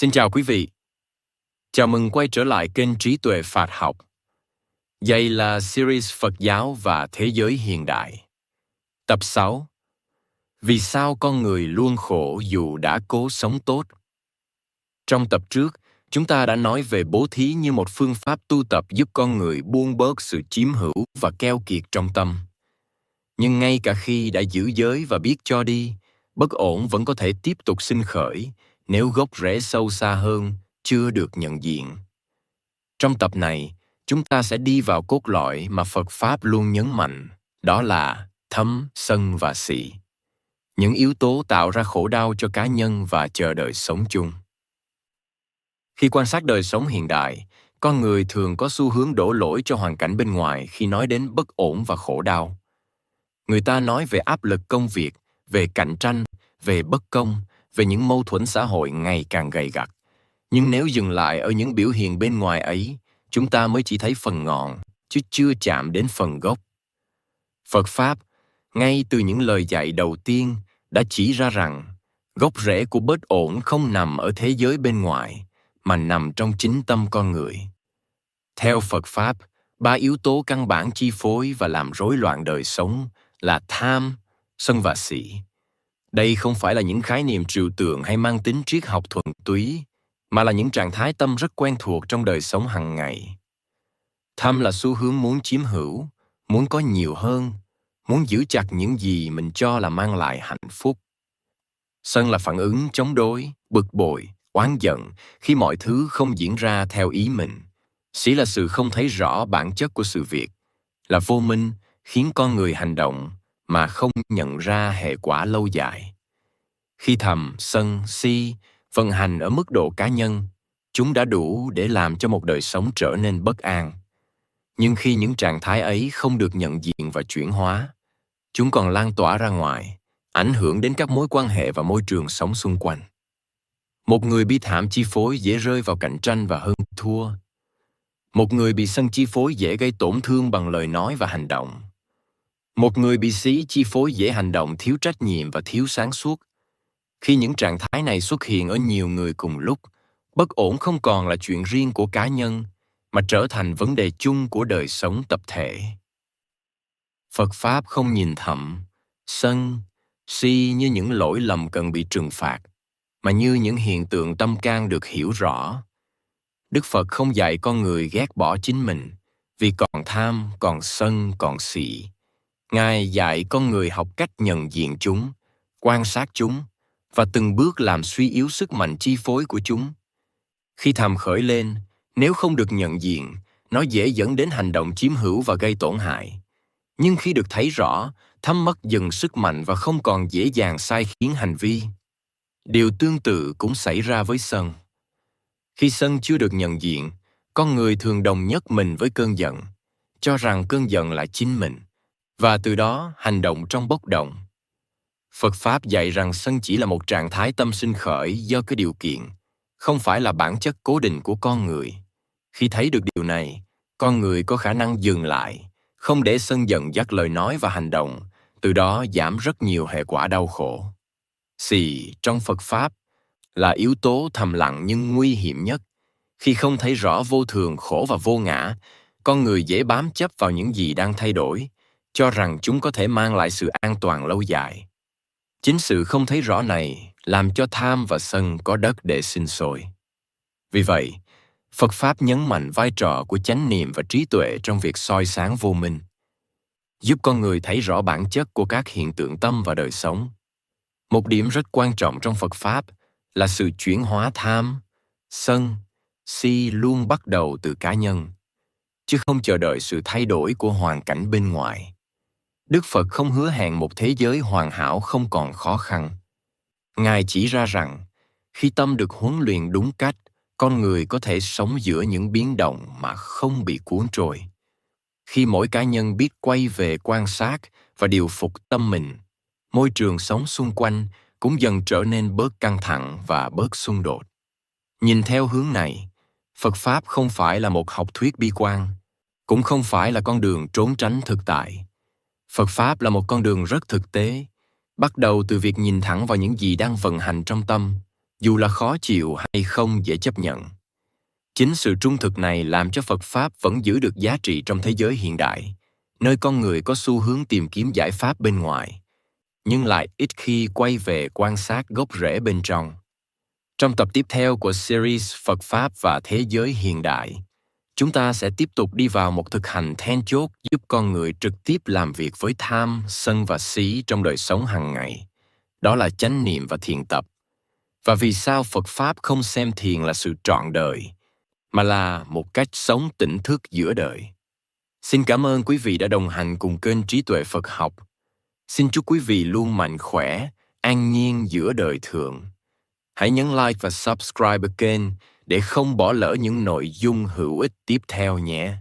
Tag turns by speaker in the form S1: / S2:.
S1: Xin chào quý vị. Chào mừng quay trở lại kênh Trí Tuệ Phạt Học. Đây là series Phật giáo và Thế giới hiện đại. Tập 6. Vì sao con người luôn khổ dù đã cố sống tốt? Trong tập trước, chúng ta đã nói về bố thí như một phương pháp tu tập giúp con người buông bớt sự chiếm hữu và keo kiệt trong tâm. Nhưng ngay cả khi đã giữ giới và biết cho đi, bất ổn vẫn có thể tiếp tục sinh khởi nếu gốc rễ sâu xa hơn chưa được nhận diện. Trong tập này, chúng ta sẽ đi vào cốt lõi mà Phật Pháp luôn nhấn mạnh, đó là thấm, sân và si. Những yếu tố tạo ra khổ đau cho cá nhân và chờ đợi sống chung. Khi quan sát đời sống hiện đại, con người thường có xu hướng đổ lỗi cho hoàn cảnh bên ngoài khi nói đến bất ổn và khổ đau. Người ta nói về áp lực công việc, về cạnh tranh, về bất công, về những mâu thuẫn xã hội ngày càng gay gắt. Nhưng nếu dừng lại ở những biểu hiện bên ngoài ấy, chúng ta mới chỉ thấy phần ngọn, chứ chưa chạm đến phần gốc. Phật Pháp, ngay từ những lời dạy đầu tiên, đã chỉ ra rằng gốc rễ của bất ổn không nằm ở thế giới bên ngoài, mà nằm trong chính tâm con người. Theo Phật Pháp, 3 yếu tố căn bản chi phối và làm rối loạn đời sống là tham, sân và si. Đây không phải là những khái niệm trừu tượng hay mang tính triết học thuần túy, mà là những trạng thái tâm rất quen thuộc trong đời sống hàng ngày. Tham là xu hướng muốn chiếm hữu, muốn có nhiều hơn, muốn giữ chặt những gì mình cho là mang lại hạnh phúc. Sân là phản ứng chống đối, bực bội, oán giận khi mọi thứ không diễn ra theo ý mình. Si là sự không thấy rõ bản chất của sự việc, là vô minh khiến con người hành động mà không nhận ra hệ quả lâu dài. Khi thầm, sân, si vận hành ở mức độ cá nhân, chúng đã đủ để làm cho một đời sống trở nên bất an. Nhưng khi những trạng thái ấy không được nhận diện và chuyển hóa, chúng còn lan tỏa ra ngoài, ảnh hưởng đến các mối quan hệ và môi trường sống xung quanh. Một người bi thảm chi phối dễ rơi vào cạnh tranh và hơn thua. Một người bị sân chi phối dễ gây tổn thương bằng lời nói và hành động. Một người bị si chi phối dễ hành động thiếu trách nhiệm và thiếu sáng suốt. Khi những trạng thái này xuất hiện ở nhiều người cùng lúc, bất ổn không còn là chuyện riêng của cá nhân, mà trở thành vấn đề chung của đời sống tập thể. Phật Pháp không nhìn thầm, sân, si như những lỗi lầm cần bị trừng phạt, mà như những hiện tượng tâm can được hiểu rõ. Đức Phật không dạy con người ghét bỏ chính mình, vì còn tham, còn sân, còn si. Ngài dạy con người học cách nhận diện chúng, quan sát chúng, và từng bước làm suy yếu sức mạnh chi phối của chúng. Khi tham khởi lên, nếu không được nhận diện, nó dễ dẫn đến hành động chiếm hữu và gây tổn hại. Nhưng khi được thấy rõ, thấm mất dần sức mạnh và không còn dễ dàng sai khiến hành vi. Điều tương tự cũng xảy ra với sân. Khi sân chưa được nhận diện, con người thường đồng nhất mình với cơn giận, cho rằng cơn giận là chính mình, và từ đó hành động trong bốc đồng. Phật Pháp dạy rằng sân chỉ là một trạng thái tâm sinh khởi do cái điều kiện, không phải là bản chất cố định của con người. Khi thấy được điều này, con người có khả năng dừng lại, không để sân giận dắt lời nói và hành động, từ đó giảm rất nhiều hệ quả đau khổ. Si trong Phật Pháp là yếu tố thầm lặng nhưng nguy hiểm nhất. Khi không thấy rõ vô thường, khổ và vô ngã, con người dễ bám chấp vào những gì đang thay đổi, cho rằng chúng có thể mang lại sự an toàn lâu dài. Chính sự không thấy rõ này làm cho tham và sân có đất để sinh sôi. Vì vậy, Phật Pháp nhấn mạnh vai trò của chánh niệm và trí tuệ trong việc soi sáng vô minh, giúp con người thấy rõ bản chất của các hiện tượng tâm và đời sống. Một điểm rất quan trọng trong Phật Pháp là sự chuyển hóa tham, sân, si luôn bắt đầu từ cá nhân, chứ không chờ đợi sự thay đổi của hoàn cảnh bên ngoài. Đức Phật không hứa hẹn một thế giới hoàn hảo không còn khó khăn. Ngài chỉ ra rằng, khi tâm được huấn luyện đúng cách, con người có thể sống giữa những biến động mà không bị cuốn trôi. Khi mỗi cá nhân biết quay về quan sát và điều phục tâm mình, môi trường sống xung quanh cũng dần trở nên bớt căng thẳng và bớt xung đột. Nhìn theo hướng này, Phật Pháp không phải là một học thuyết bi quan, cũng không phải là con đường trốn tránh thực tại. Phật Pháp là một con đường rất thực tế, bắt đầu từ việc nhìn thẳng vào những gì đang vận hành trong tâm, dù là khó chịu hay không dễ chấp nhận. Chính sự trung thực này làm cho Phật Pháp vẫn giữ được giá trị trong thế giới hiện đại, nơi con người có xu hướng tìm kiếm giải pháp bên ngoài, nhưng lại ít khi quay về quan sát gốc rễ bên trong. Trong tập tiếp theo của series Phật Pháp và Thế giới hiện đại, chúng ta sẽ tiếp tục đi vào một thực hành then chốt giúp con người trực tiếp làm việc với tham, sân và si trong đời sống hàng ngày. Đó là chánh niệm và thiền tập. Và vì sao Phật Pháp không xem thiền là sự trọn đời, mà là một cách sống tỉnh thức giữa đời. Xin cảm ơn quý vị đã đồng hành cùng kênh Trí Tuệ Phật Học. Xin chúc quý vị luôn mạnh khỏe, an nhiên giữa đời thường. Hãy nhấn like và subscribe kênh để không bỏ lỡ những nội dung hữu ích tiếp theo nhé.